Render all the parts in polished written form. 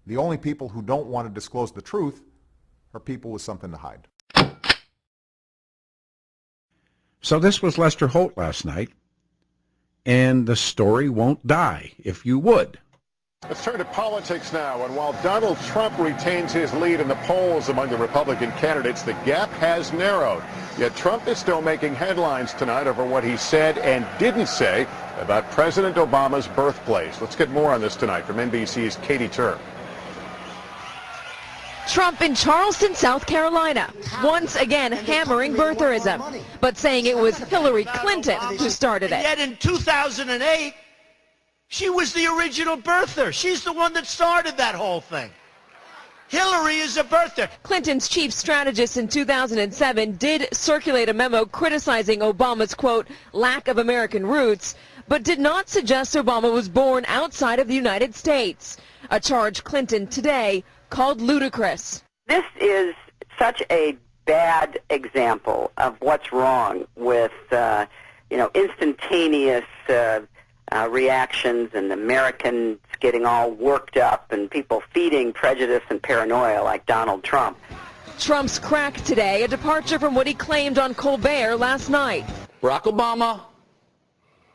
The only people who don't want to disclose the truth are people with something to hide. So this was Lester Holt last night, and the story won't die, if you would. Let's turn to politics now. And while Donald Trump retains his lead in the polls among the Republican candidates, the gap has narrowed. Yet Trump is still making headlines tonight over what he said and didn't say about President Obama's birthplace. Let's get more on this tonight from NBC's Katie Tur. Trump in Charleston, South Carolina, once again hammering birtherism, but saying it was Hillary Clinton who started it. Yet in 2008, she was the original birther. She's the one that started that whole thing. Hillary is a birther. Clinton's chief strategist in 2007 did circulate a memo criticizing Obama's, quote, lack of American roots, but did not suggest Obama was born outside of the United States, a charge Clinton today called ludicrous. This is such a bad example of what's wrong with, instantaneous reactions and Americans getting all worked up and people feeding prejudice and paranoia like Donald Trump. Trump's crack today, a departure from what he claimed on Colbert last night. Barack Obama,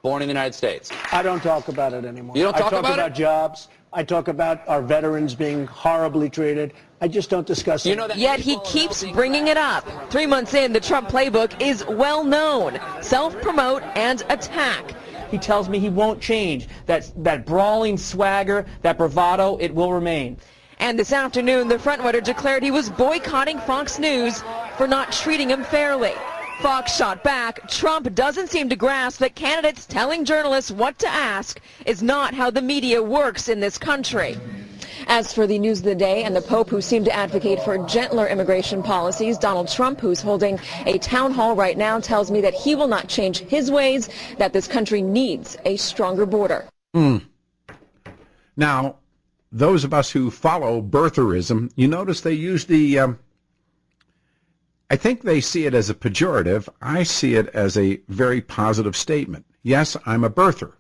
born in the United States. I don't talk about it anymore. You don't talk about it? I talk about jobs. I talk about our veterans being horribly treated. I just don't discuss it. You know that. Yet he keeps bringing it up. 3 months in, the Trump playbook is well known. Self-promote and attack. He tells me he won't change. That brawling swagger, that bravado, it will remain. And this afternoon, the frontrunner declared he was boycotting Fox News for not treating him fairly. Fox shot back. Trump doesn't seem to grasp that candidates telling journalists what to ask is not how the media works in this country. As for the news of the day and the Pope, who seemed to advocate for gentler immigration policies, Donald Trump, who's holding a town hall right now, tells me that he will not change his ways, that this country needs a stronger border. Now, those of us who follow birtherism, you notice they use the, I think they see it as a pejorative. I see it as a very positive statement. Yes, I'm a birther.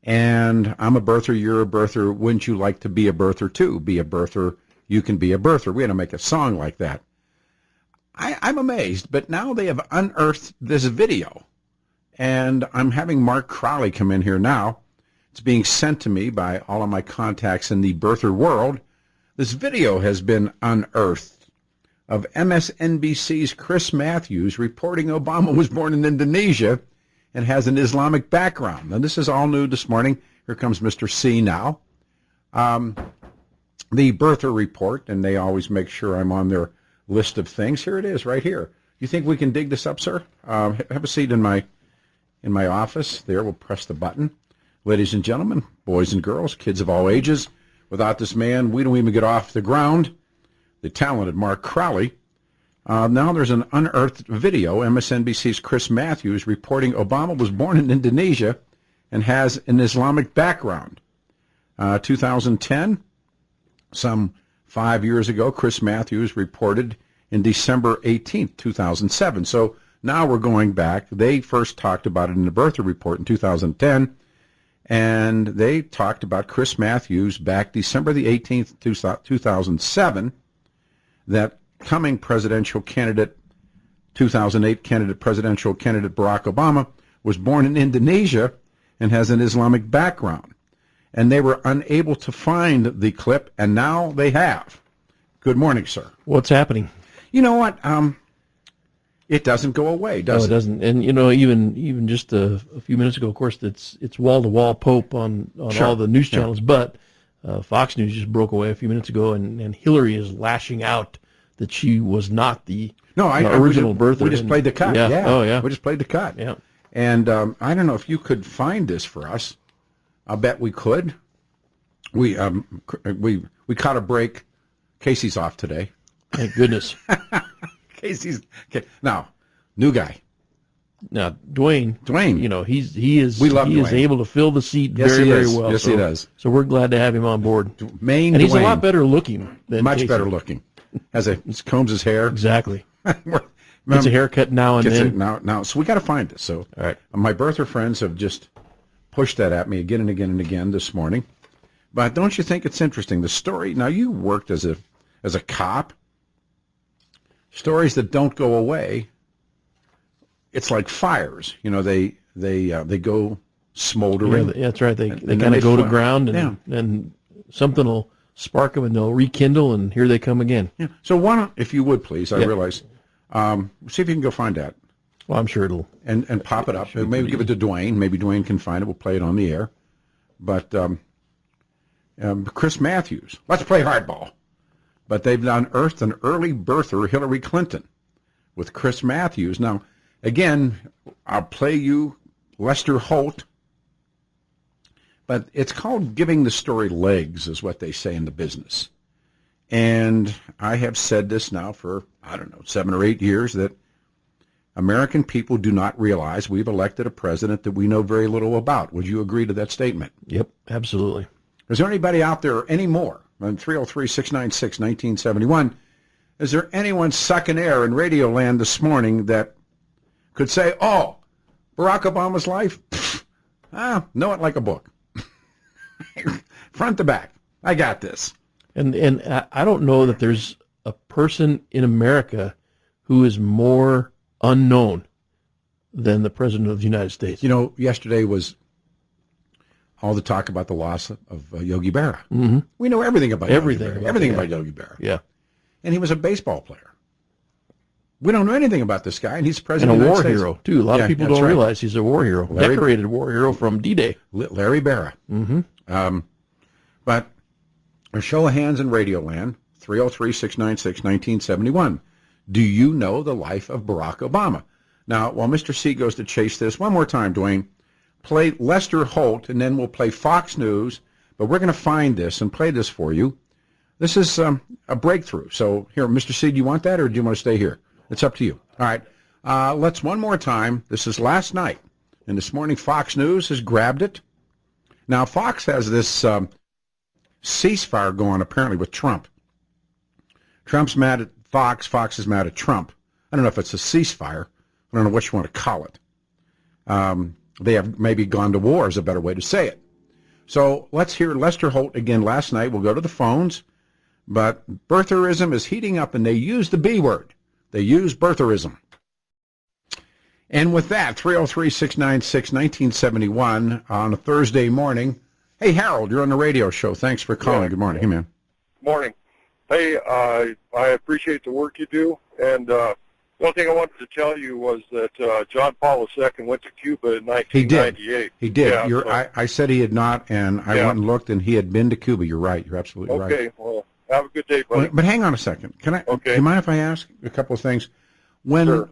And I'm a birther, you're a birther. Wouldn't you like to be a birther too? Be a birther, you can be a birther. We had to make a song like that. I'm amazed, but now they have unearthed this video. And I'm having Mark Crowley come in here now. It's being sent to me by all of my contacts in the birther world. This video has been unearthed of MSNBC's Chris Matthews reporting Obama was born in Indonesia and has an Islamic background. And this is all new this morning. Here comes Mr. C now. The birther report, and they always make sure I'm on their list of things. Here it is, right here. You think we can dig this up, sir? Have a seat in my office. There, we'll press the button. Ladies and gentlemen, boys and girls, kids of all ages, without this man, we don't even get off the ground. The talented Mark Crowley. Now there's an unearthed video. MSNBC's Chris Matthews reporting Obama was born in Indonesia and has an Islamic background. 2010, some 5 years ago, Chris Matthews reported in December 18th, 2007. So now we're going back. They first talked about it in the birther report in 2010, and they talked about Chris Matthews back December the 18th, 2007, that coming presidential candidate, 2008 presidential candidate Barack Obama was born in Indonesia and has an Islamic background. And they were unable to find the clip, and now they have. Good morning, sir. What's happening? You know what? It doesn't go away, does it? No, it doesn't. And, even just a few minutes ago, of course, it's wall-to-wall Pope on Sure. all the news channels, but Fox News just broke away a few minutes ago, and Hillary is lashing out that she was not the original birther. We just played the cut. Yeah. Oh, yeah. We just played the cut. Yeah. And I don't know if you could find this for us. I'll bet we could. We caught a break. Casey's off today. Thank goodness. Casey's now new guy. Now Dwayne, he is Dwayne. able to fill the seat Yes, very, he very is. well. Yes, so, he does. So we're glad to have him on board. Maine and he's Dwayne. a lot better looking than Much Casey. better looking. He combs his hair. Exactly. Gets a haircut now and then. Now, so we got to find this. So, all right. My birther friends have just pushed that at me again and again and again this morning. But don't you think it's interesting? The story, now you worked as a cop, stories that don't go away, it's like fires. You know, they go smoldering. Yeah, that's right. They kind of go to ground, and something will spark them, and they'll rekindle, and here they come again. Yeah. So why don't, if you would please, I realize, see if you can go find that. Well, I'm sure it'll. And pop it up. Maybe give it to Dwayne. Maybe Dwayne can find it. We'll play it on the air. But Chris Matthews, let's play hardball. But they've unearthed an early birther, Hillary Clinton, with Chris Matthews. Now, again, I'll play you Lester Holt. But it's called giving the story legs, is what they say in the business. And I have said this now for, 7 or 8 years, that American people do not realize we've elected a president that we know very little about. Would you agree to that statement? Yep, absolutely. Is there anybody out there anymore, on 303-696-1971, is there anyone sucking air in radio land this morning that could say, oh, Barack Obama's life? Know it like a book. Front to back. I got this. And I don't know that there's a person in America who is more unknown than the President of the United States. You know, yesterday was all the talk about the loss of Yogi Berra. Mm-hmm. We know everything about everything Yogi Berra. about Everything about Yogi Berra. Yeah. And he was a baseball player. We don't know anything about this guy, and he's president and a of the war United hero, States. too. A lot of people don't realize he's a war hero. Decorated war hero from D-Day. Larry Berra. Mm-hmm. But a show of hands in Radio Land, 303-696-1971. Do you know the life of Barack Obama? Now, while Mr. C goes to chase this, one more time, Dwayne, play Lester Holt, and then we'll play Fox News, but we're going to find this and play this for you. This is a breakthrough. So here, Mr. C, do you want that, or do you want to stay here? It's up to you. All right. Let's one more time. This is last night, and this morning Fox News has grabbed it. Now, Fox has this ceasefire going, apparently, with Trump. Trump's mad at Fox. Fox is mad at Trump. I don't know if it's a ceasefire. I don't know what you want to call it. They have maybe gone to war is a better way to say it. So let's hear Lester Holt again last night. We'll go to the phones. But birtherism is heating up, and they use the B word. They use birtherism. And with that, 303-696-1971 on a Thursday morning. Hey, Harold, you're on the radio show. Thanks for calling. Yeah. Good morning. Hey, man. Morning. Hey, I appreciate the work you do. And one thing I wanted to tell you was that John Paul II went to Cuba in 1998. He did. Yeah, I said he had not, and I went and looked, and he had been to Cuba. You're right. You're absolutely right. Okay. Well, have a good day, buddy. But hang on a second. Can I? Okay. Do you mind if I ask a couple of things? When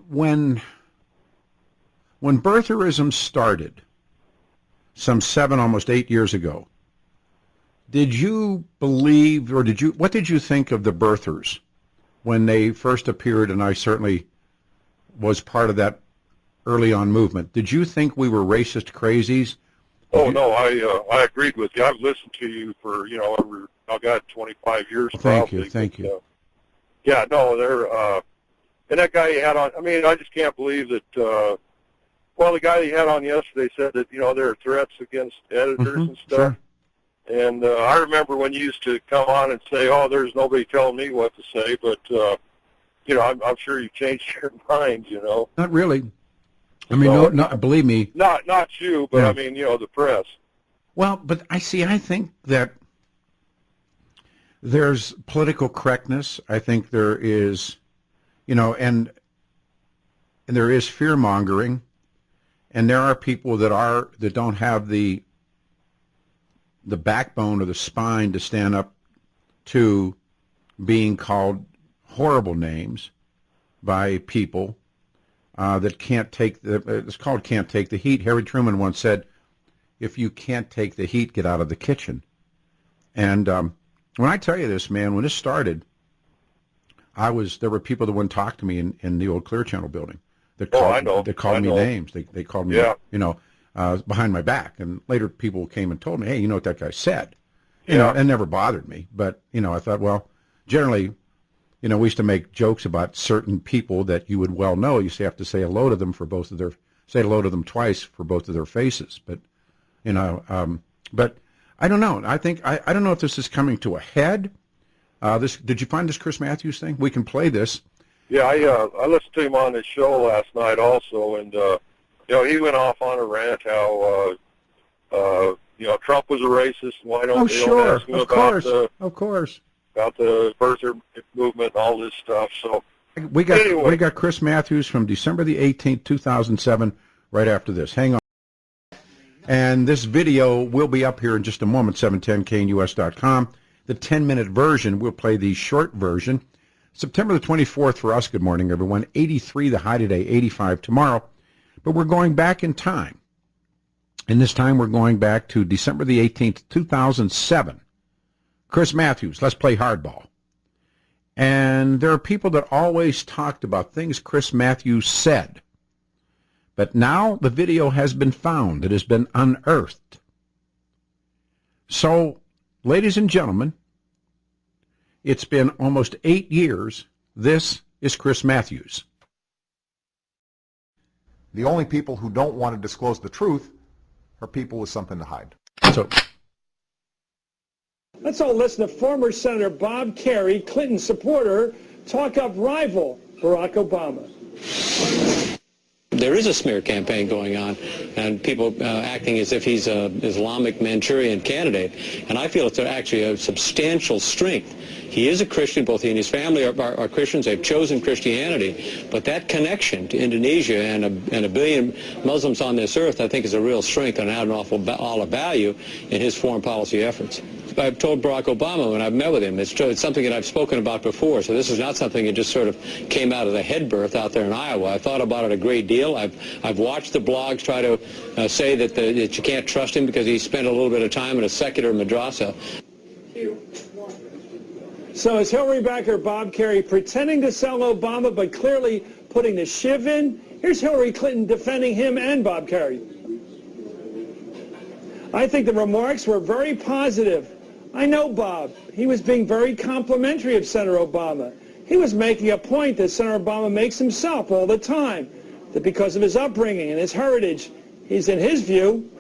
birtherism started, some 7, almost 8 years ago, did you believe, or what did you think of the birthers when they first appeared? And I certainly was part of that early on movement. Did you think we were racist crazies? No, I agreed with you. I've listened to you for, I've got 25 years. Thank you. Yeah, no, they're, and that guy he had on, I just can't believe that, the guy he had on yesterday said that, there are threats against editors and stuff. Sure. And I remember when you used to come on and say, oh, there's nobody telling me what to say, but, I'm sure you've changed your mind, Not really. No, believe me. Not you, but the press. Well, but I think that there's political correctness. I think there is, and there is fear-mongering, and there are people that don't have the backbone or the spine to stand up to being called horrible names by people that can't take it's called can't take the heat. Harry Truman once said, if you can't take the heat, get out of the kitchen. And when I tell you this, man, when this started, there were people that wouldn't talk to me in the old Clear Channel building. That called me names. They called me, behind my back. And later people came and told me, hey, you know what that guy said? It never bothered me. But, I thought, well, generally, we used to make jokes about certain people that you would well know. You have to say hello to them say hello to them twice for both of their faces. But, I don't know. I think I don't know if this is coming to a head. Did you find this Chris Matthews thing? We can play this. Yeah, I listened to him on his show last night also, and he went off on a rant how Trump was a racist. Why don't they don't ask him about the birther movement and all this stuff? So we got Chris Matthews from December the 18th, 2007. Right after this, hang on. And this video will be up here in just a moment. 710knus.com. The 10-minute version. We'll play the short version. September the 24th for us. Good morning, everyone. 83 the high today, 85 tomorrow. But we're going back in time. And this time we're going back to December the 18th, 2007. Chris Matthews, let's play hardball. And there are people that always talked about things Chris Matthews said. But now the video has been found. It has been unearthed. So, ladies and gentlemen, it's been almost 8 years. This is Chris Matthews. The only people who don't want to disclose the truth are people with something to hide. So, let's all listen to former Senator Bob Kerrey, Clinton supporter, talk up rival Barack Obama. There is a smear campaign going on, and people acting as if he's an Islamic Manchurian candidate. And I feel it's actually a substantial strength. He is a Christian. Both he and his family are Christians. They've chosen Christianity. But that connection to Indonesia and a billion Muslims on this earth, I think, is a real strength and had an awful lot of value in his foreign policy efforts. I've told Barack Obama when I've met with him, it's something that I've spoken about before, so this is not something that just sort of came out of the head birth out there in Iowa. I've thought about it a great deal. I've watched the blogs try to say that you can't trust him because he spent a little bit of time in a secular madrasa. So is Hillary backer Bob Kerrey pretending to sell Obama but clearly putting the shiv in? Here's Hillary Clinton defending him and Bob Kerrey. I think the remarks were very positive. I know Bob. He was being very complimentary of Senator Obama. He was making a point that Senator Obama makes himself all the time, that because of his upbringing and his heritage, he's in his view,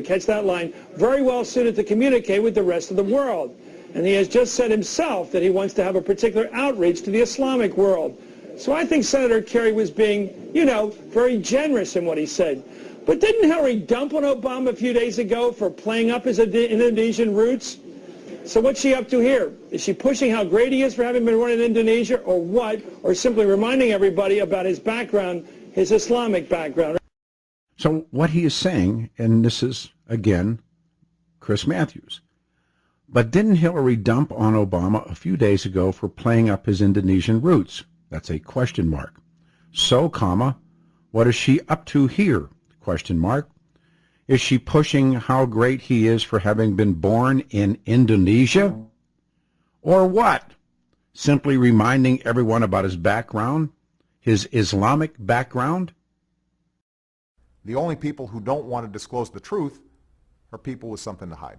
catch that line, very well suited to communicate with the rest of the world. And he has just said himself that he wants to have a particular outreach to the Islamic world. So I think Senator Kerry was being, very generous in what he said. But didn't Hillary dump on Obama a few days ago for playing up his Indonesian roots? So what's she up to here? Is she pushing how great he is for having been born in Indonesia, or what? Or simply reminding everybody about his background, his Islamic background? So what he is saying, and this is, again, Chris Matthews, but didn't Hillary dump on Obama a few days ago for playing up his Indonesian roots? That's a question mark. So, what is she up to here? Question mark. Is she pushing how great he is for having been born in Indonesia? Or what? Simply reminding everyone about his background, his Islamic background? The only people who don't want to disclose the truth are people with something to hide.